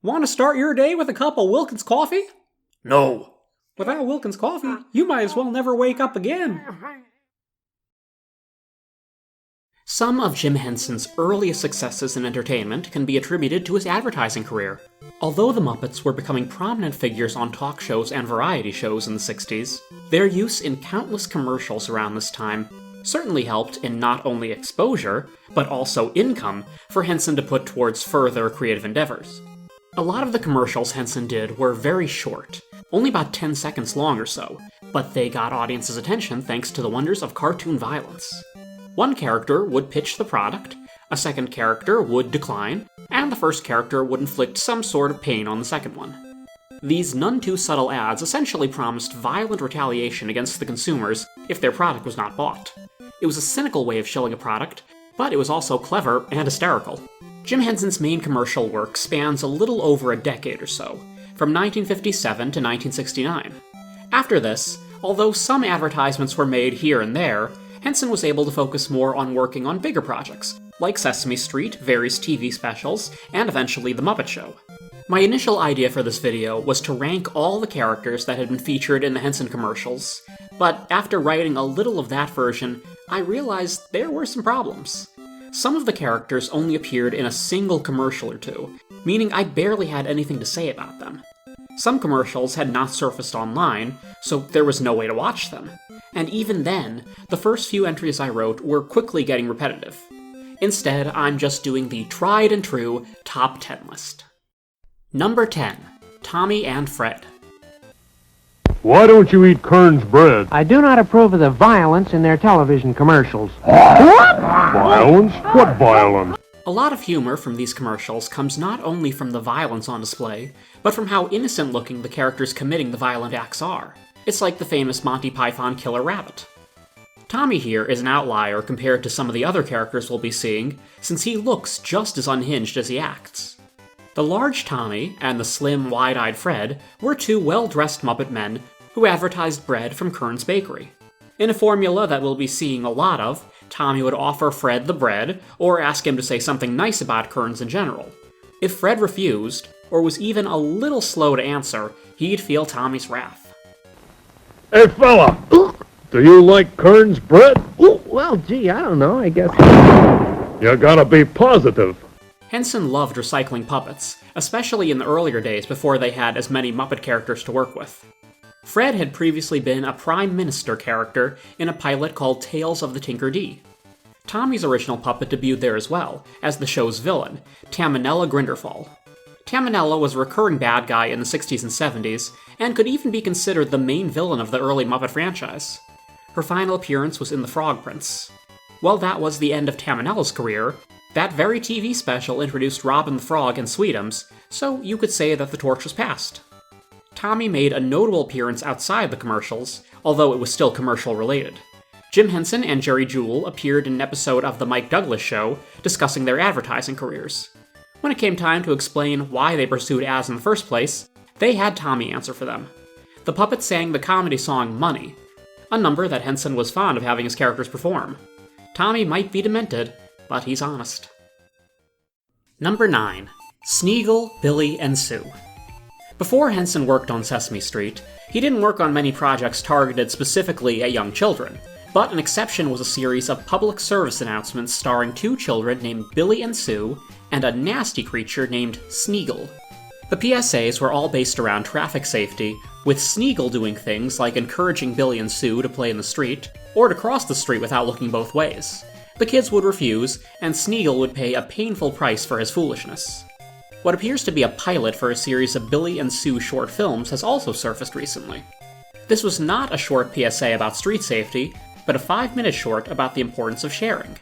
Want to start your day with a cup of Wilkins coffee? No. Without Wilkins coffee, you might as well never wake up again. Some of Jim Henson's earliest successes in entertainment can be attributed to his advertising career. Although the Muppets were becoming prominent figures on talk shows and variety shows in the 60s, their use in countless commercials around this time certainly helped in not only exposure, but also income for Henson to put towards further creative endeavors. A lot of the commercials Henson did were very short, only about 10 seconds long or so, but they got audiences' attention thanks to the wonders of cartoon violence. One character would pitch the product, a second character would decline, and the first character would inflict some sort of pain on the second one. These none-too-subtle ads essentially promised violent retaliation against the consumers if their product was not bought. It was a cynical way of showing a product, but it was also clever and hysterical. Jim Henson's main commercial work spans a little over a decade or so, from 1957 to 1969. After this, although some advertisements were made here and there, Henson was able to focus more on working on bigger projects, like Sesame Street, various TV specials, and eventually The Muppet Show. My initial idea for this video was to rank all the characters that had been featured in the Henson commercials, but after writing a little of that version, I realized there were some problems. Some of the characters only appeared in a single commercial or two, meaning I barely had anything to say about them. Some commercials had not surfaced online, so there was no way to watch them. And even then, the first few entries I wrote were quickly getting repetitive. Instead, I'm just doing the tried and true top 10 list. Number 10. Tommy and Fred. Why don't you eat Kern's bread? I do not approve of the violence in their television commercials. Violence? What violence? A lot of humor from these commercials comes not only from the violence on display, but from how innocent-looking the characters committing the violent acts are. It's like the famous Monty Python Killer Rabbit. Tommy here is an outlier compared to some of the other characters we'll be seeing, since he looks just as unhinged as he acts. The large Tommy and the slim, wide-eyed Fred were two well-dressed Muppet men who advertised bread from Kern's Bakery. In a formula that we'll be seeing a lot of, Tommy would offer Fred the bread, or ask him to say something nice about Kern's in general. If Fred refused, or was even a little slow to answer, he'd feel Tommy's wrath. Hey, fella! Do you like Kern's bread? Well, gee, I don't know, I guess. You gotta be positive. Henson loved recycling puppets, especially in the earlier days before they had as many Muppet characters to work with. Fred had previously been a Prime Minister character in a pilot called Tales of the Tinker Dee. Tommy's original puppet debuted there as well, as the show's villain, Tamanella Grinderfall. Tamanella was a recurring bad guy in the 60s and 70s, and could even be considered the main villain of the early Muppet franchise. Her final appearance was in The Frog Prince. While that was the end of Tamanella's career, that very TV special introduced Robin the Frog and Sweetums, so you could say that the torch was passed. Tommy made a notable appearance outside the commercials, although it was still commercial-related. Jim Henson and Jerry Jewell appeared in an episode of The Mike Douglas Show, discussing their advertising careers. When it came time to explain why they pursued ads in the first place, they had Tommy answer for them. The puppet sang the comedy song Money, a number that Henson was fond of having his characters perform. Tommy might be demented, but he's honest. Number 9. Sneagle, Billy, and Sue. Before Henson worked on Sesame Street, he didn't work on many projects targeted specifically at young children, but an exception was a series of public service announcements starring two children named Billy and Sue, and a nasty creature named Sneagle. The PSAs were all based around traffic safety, with Sneagle doing things like encouraging Billy and Sue to play in the street, or to cross the street without looking both ways. The kids would refuse, and Sneagle would pay a painful price for his foolishness. What appears to be a pilot for a series of Billy and Sue short films has also surfaced recently. This was not a short PSA about street safety, but a 5-minute short about the importance of sharing.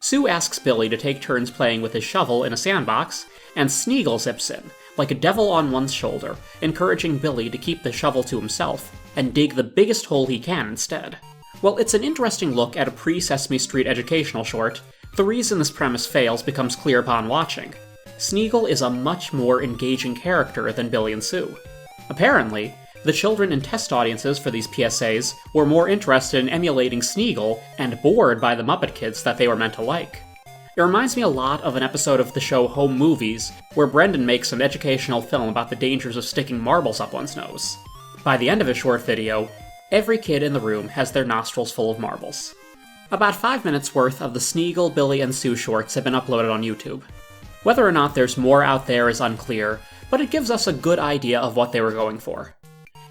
Sue asks Billy to take turns playing with his shovel in a sandbox, and Sneagle zips in, like a devil on one's shoulder, encouraging Billy to keep the shovel to himself, and dig the biggest hole he can instead. While it's an interesting look at a pre-Sesame Street educational short, the reason this premise fails becomes clear upon watching. Sneagle is a much more engaging character than Billy and Sue. Apparently, the children in test audiences for these PSAs were more interested in emulating Sneagle and bored by the Muppet kids that they were meant to like. It reminds me a lot of an episode of the show Home Movies, where Brendan makes an educational film about the dangers of sticking marbles up one's nose. By the end of his short video, every kid in the room has their nostrils full of marbles. About 5 minutes worth of the Sneagle, Billy, and Sue shorts have been uploaded on YouTube. Whether or not there's more out there is unclear, but it gives us a good idea of what they were going for.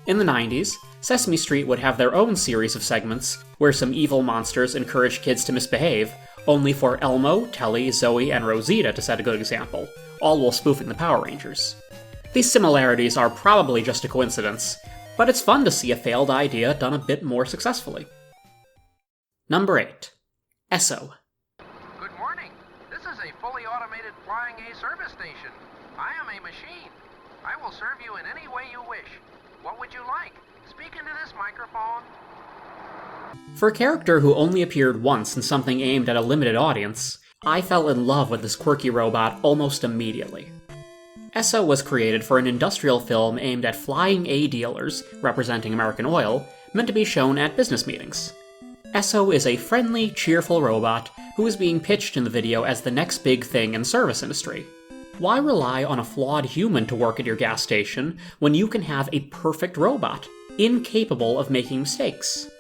In the 90s, Sesame Street would have their own series of segments where some evil monsters encouraged kids to misbehave, only for Elmo, Telly, Zoe, and Rosita to set a good example, all while spoofing the Power Rangers. These similarities are probably just a coincidence, but it's fun to see a failed idea done a bit more successfully. Number 8. Esso. Good morning. This is a fully automated Flying A service station. I am a machine. I will serve you in any way you wish. What would you like? Speak into this microphone. For a character who only appeared once in something aimed at a limited audience, I fell in love with this quirky robot almost immediately. Esso was created for an industrial film aimed at Flying A dealers, representing American Oil, meant to be shown at business meetings. Esso is a friendly, cheerful robot who is being pitched in the video as the next big thing in the service industry. Why rely on a flawed human to work at your gas station when you can have a perfect robot, incapable of making mistakes?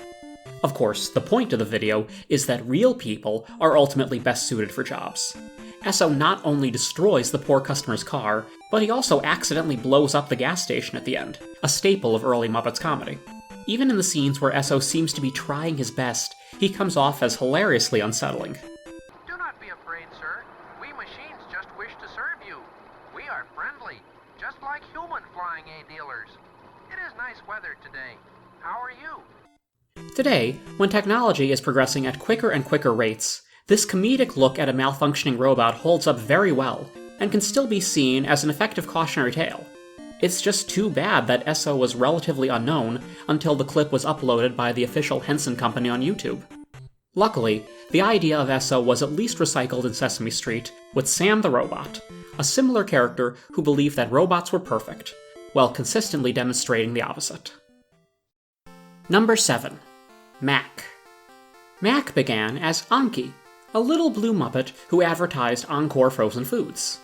Of course, the point of the video is that real people are ultimately best suited for jobs. Esso not only destroys the poor customer's car, but he also accidentally blows up the gas station at the end, a staple of early Muppets comedy. Even in the scenes where Esso seems to be trying his best, he comes off as hilariously unsettling. Do not be afraid, sir. We machines just wish to serve you. We are friendly, just like human Flying A dealers. It is nice weather today. How are you? Today, when technology is progressing at quicker and quicker rates, this comedic look at a malfunctioning robot holds up very well, and can still be seen as an effective cautionary tale. It's just too bad that Esso was relatively unknown until the clip was uploaded by the official Henson company on YouTube. Luckily, the idea of Esso was at least recycled in Sesame Street with Sam the Robot, a similar character who believed that robots were perfect, while consistently demonstrating the opposite. Number 7. Mac. Mac began as Anki, a little blue Muppet who advertised Encore frozen foods.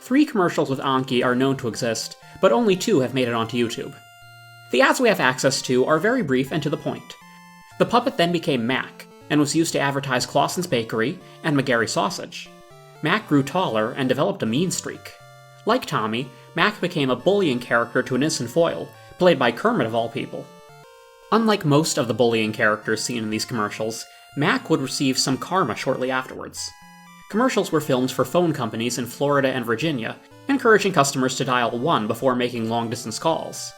3 commercials with Anki are known to exist, but only 2 have made it onto YouTube. The ads we have access to are very brief and to the point. The puppet then became Mac, and was used to advertise Clausen's Bakery and McGarry Sausage. Mac grew taller and developed a mean streak. Like Tommy, Mac became a bullying character to an innocent foil, played by Kermit of all people. Unlike most of the bullying characters seen in these commercials, Mac would receive some karma shortly afterwards. Commercials were filmed for phone companies in Florida and Virginia, encouraging customers to dial 1 before making long-distance calls.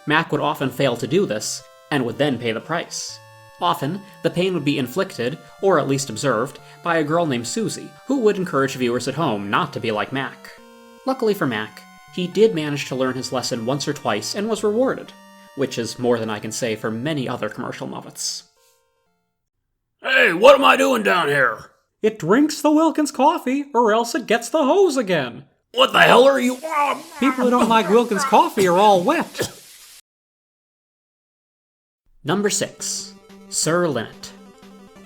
Mac would often fail to do this, and would then pay the price. Often, the pain would be inflicted, or at least observed, by a girl named Susie, who would encourage viewers at home not to be like Mac. Luckily for Mac, he did manage to learn his lesson once or twice and was rewarded, which is more than I can say for many other commercial Muppets. Hey, what am I doing down here? It drinks the Wilkins coffee, or else it gets the hose again. What the hell are you? People who don't like Wilkins coffee are all wet. Number 6. Sir Linnet.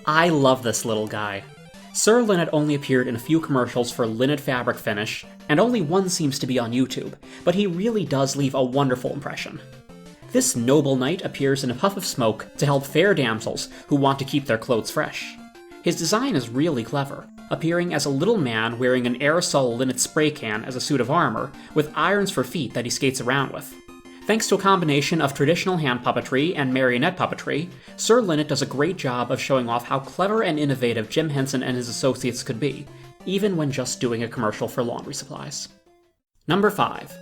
I love this little guy. Sir Linnet only appeared in a few commercials for Linnet fabric finish, and only one seems to be on YouTube, but he really does leave a wonderful impression. This noble knight appears in a puff of smoke to help fair damsels who want to keep their clothes fresh. His design is really clever, appearing as a little man wearing an aerosol linnet spray can as a suit of armor, with irons for feet that he skates around with. Thanks to a combination of traditional hand puppetry and marionette puppetry, Sir Linnet does a great job of showing off how clever and innovative Jim Henson and his associates could be, even when just doing a commercial for laundry supplies. Number 5.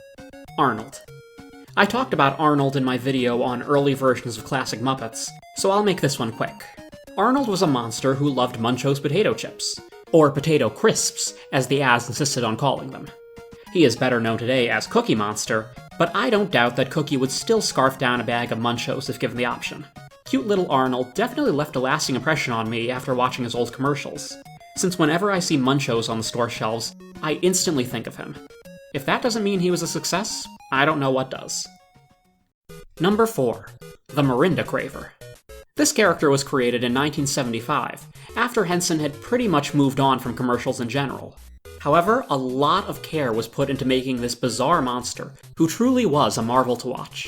Arnold. I talked about Arnold in my video on early versions of classic Muppets, so I'll make this one quick. Arnold was a monster who loved Muncho's potato chips, or potato crisps, as the ads insisted on calling them. He is better known today as Cookie Monster, but I don't doubt that Cookie would still scarf down a bag of Munchos if given the option. Cute little Arnold definitely left a lasting impression on me after watching his old commercials, since whenever I see Munchos on the store shelves, I instantly think of him. If that doesn't mean he was a success, I don't know what does. Number 4. The Marinda Craver. This character was created in 1975, after Henson had pretty much moved on from commercials in general. However, a lot of care was put into making this bizarre monster, who truly was a marvel to watch.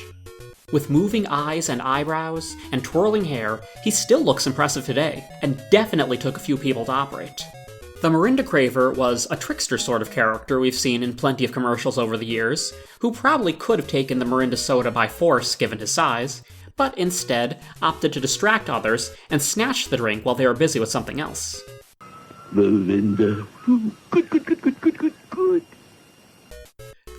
With moving eyes and eyebrows, and twirling hair, he still looks impressive today, and definitely took a few people to operate. The Mirinda Craver was a trickster sort of character we've seen in plenty of commercials over the years, who probably could have taken the Mirinda soda by force given his size, but instead opted to distract others and snatch the drink while they were busy with something else. Mirinda. Good.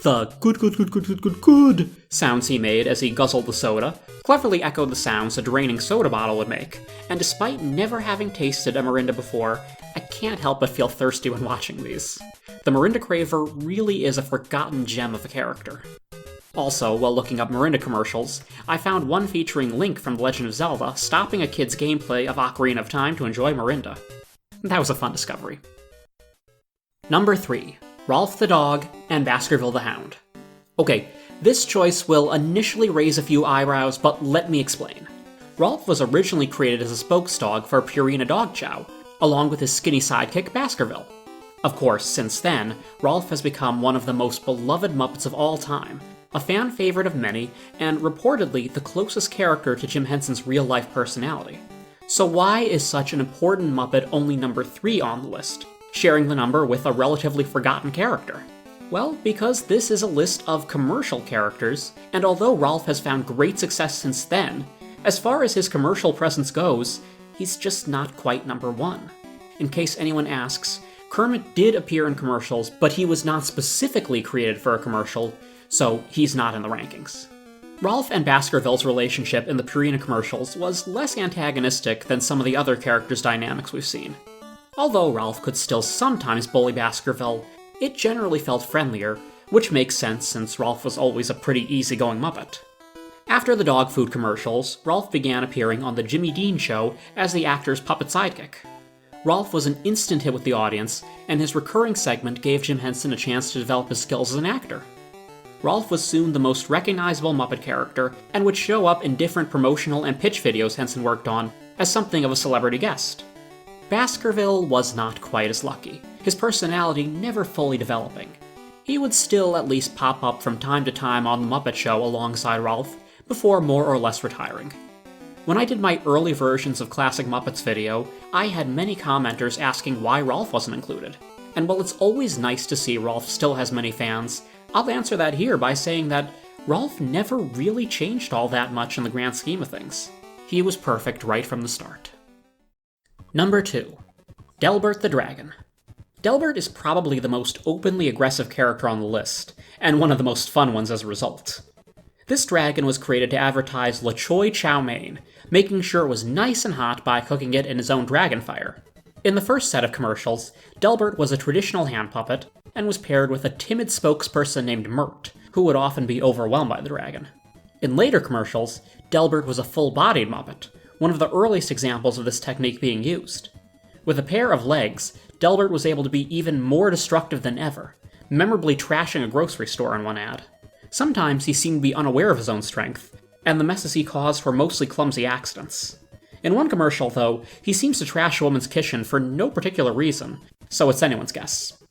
The good sounds he made as he guzzled the soda cleverly echoed the sounds a draining soda bottle would make, and despite never having tasted a Mirinda before, I can't help but feel thirsty when watching these. The Mirinda Craver really is a forgotten gem of a character. Also, while looking up Mirinda commercials, I found one featuring Link from The Legend of Zelda stopping a kid's gameplay of Ocarina of Time to enjoy Mirinda. That was a fun discovery. Number 3. Rolf the Dog and Baskerville the Hound. Okay, this choice will initially raise a few eyebrows, but let me explain. Rolf was originally created as a spokesdog for Purina Dog Chow, along with his skinny sidekick Baskerville. Of course, since then, Rolf has become one of the most beloved Muppets of all time, a fan favorite of many, and reportedly the closest character to Jim Henson's real-life personality. So why is such an important Muppet only number 3 on the list, sharing the number with a relatively forgotten character? Well, because this is a list of commercial characters, and although Rolf has found great success since then, as far as his commercial presence goes, he's just not quite number 1. In case anyone asks, Kermit did appear in commercials, but he was not specifically created for a commercial, so he's not in the rankings. Rolf and Baskerville's relationship in the Purina commercials was less antagonistic than some of the other characters' dynamics we've seen. Although Rolf could still sometimes bully Baskerville, it generally felt friendlier, which makes sense since Rolf was always a pretty easygoing Muppet. After the dog food commercials, Rolf began appearing on The Jimmy Dean Show as the actor's puppet sidekick. Rolf was an instant hit with the audience, and his recurring segment gave Jim Henson a chance to develop his skills as an actor. Rolf was soon the most recognizable Muppet character, and would show up in different promotional and pitch videos Henson worked on as something of a celebrity guest. Baskerville was not quite as lucky, his personality never fully developing. He would still at least pop up from time to time on The Muppet Show alongside Rolf, before more or less retiring. When I did my early versions of Classic Muppets video, I had many commenters asking why Rolf wasn't included. And while it's always nice to see Rolf still has many fans, I'll answer that here by saying that Rolf never really changed all that much in the grand scheme of things. He was perfect right from the start. Number 2. Delbert the Dragon. Delbert is probably the most openly aggressive character on the list, and one of the most fun ones as a result. This dragon was created to advertise Le Choy Chow Mein, making sure it was nice and hot by cooking it in his own dragon fire. In the first set of commercials, Delbert was a traditional hand puppet, and was paired with a timid spokesperson named Mert, who would often be overwhelmed by the dragon. In later commercials, Delbert was a full-bodied Muppet, one of the earliest examples of this technique being used. With a pair of legs, Delbert was able to be even more destructive than ever, memorably trashing a grocery store in one ad. Sometimes he seemed to be unaware of his own strength, and the messes he caused were mostly clumsy accidents. In one commercial, though, he seems to trash a woman's kitchen for no particular reason, so it's anyone's guess.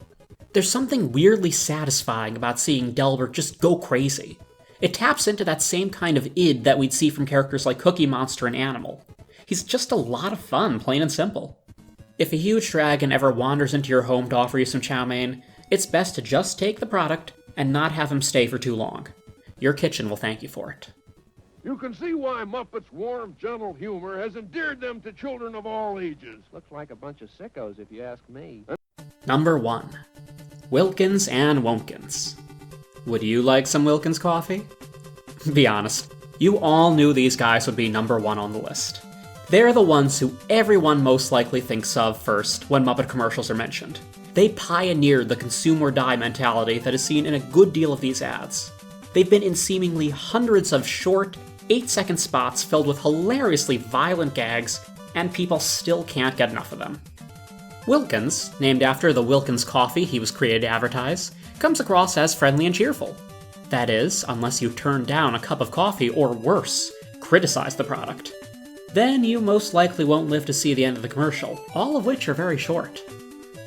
There's something weirdly satisfying about seeing Delbert just go crazy. It taps into that same kind of id that we'd see from characters like Cookie Monster and Animal. He's just a lot of fun, plain and simple. If a huge dragon ever wanders into your home to offer you some chow mein, it's best to just take the product and not have him stay for too long. Your kitchen will thank you for it. You can see why Muppet's warm, gentle humor has endeared them to children of all ages. Looks like a bunch of sickos, if you ask me. Number 1. Wilkins and Wontkins. Would you like some Wilkins coffee? Be honest, you all knew these guys would be number 1 on the list. They're the ones who everyone most likely thinks of first when Muppet commercials are mentioned. They pioneered the consume or die mentality that is seen in a good deal of these ads. They've been in seemingly hundreds of short, 8-second spots filled with hilariously violent gags, and people still can't get enough of them. Wilkins, named after the Wilkins coffee he was created to advertise, comes across as friendly and cheerful. That is, unless you turn down a cup of coffee or worse, criticize the product. then you most likely won't live to see the end of the commercial, all of which are very short.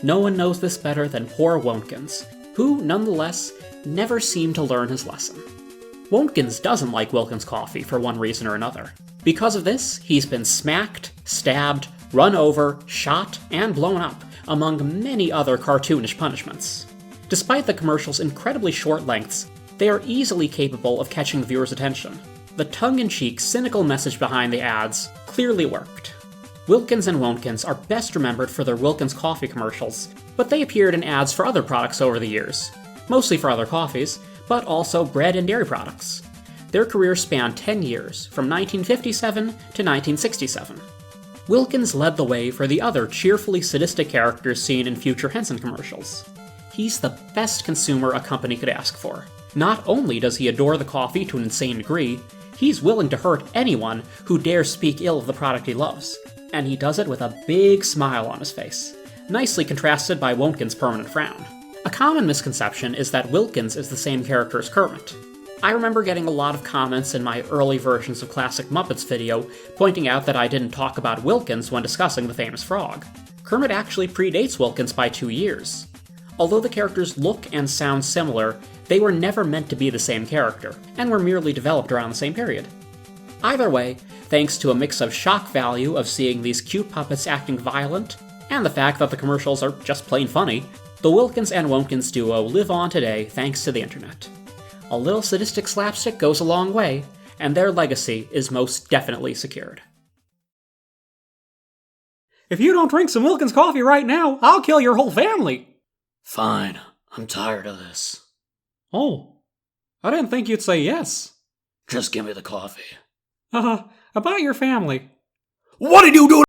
No one knows this better than poor Wontkins, who, nonetheless, never seemed to learn his lesson. Wontkins doesn't like Wilkins coffee for one reason or another. Because of this, he's been smacked, stabbed, run over, shot, and blown up, among many other cartoonish punishments. Despite the commercial's incredibly short lengths, they are easily capable of catching the viewer's attention. The tongue-in-cheek, cynical message behind the ads clearly worked. Wilkins and Wontkins are best remembered for their Wilkins coffee commercials, but they appeared in ads for other products over the years, mostly for other coffees, but also bread and dairy products. Their careers spanned 10 years, from 1957 to 1967. Wilkins led the way for the other cheerfully sadistic characters seen in future Henson commercials. He's the best consumer a company could ask for. Not only does he adore the coffee to an insane degree, he's willing to hurt anyone who dares speak ill of the product he loves. And he does it with a big smile on his face, nicely contrasted by Wontkins' permanent frown. A common misconception is that Wilkins is the same character as Kermit. I remember getting a lot of comments in my early versions of Classic Muppets video pointing out that I didn't talk about Wilkins when discussing the famous frog. Kermit actually predates Wilkins by 2 years. Although the characters look and sound similar, they were never meant to be the same character, and were merely developed around the same period. Either way, thanks to a mix of shock value of seeing these cute puppets acting violent, and the fact that the commercials are just plain funny, the Wilkins and Wontkins duo live on today thanks to the internet. A little sadistic slapstick goes a long way, and their legacy is most definitely secured. If you don't drink some Wilkins coffee right now, I'll kill your whole family! Fine, I'm tired of this. Oh, I didn't think you'd say yes. Just give me the coffee. About your family. What did you do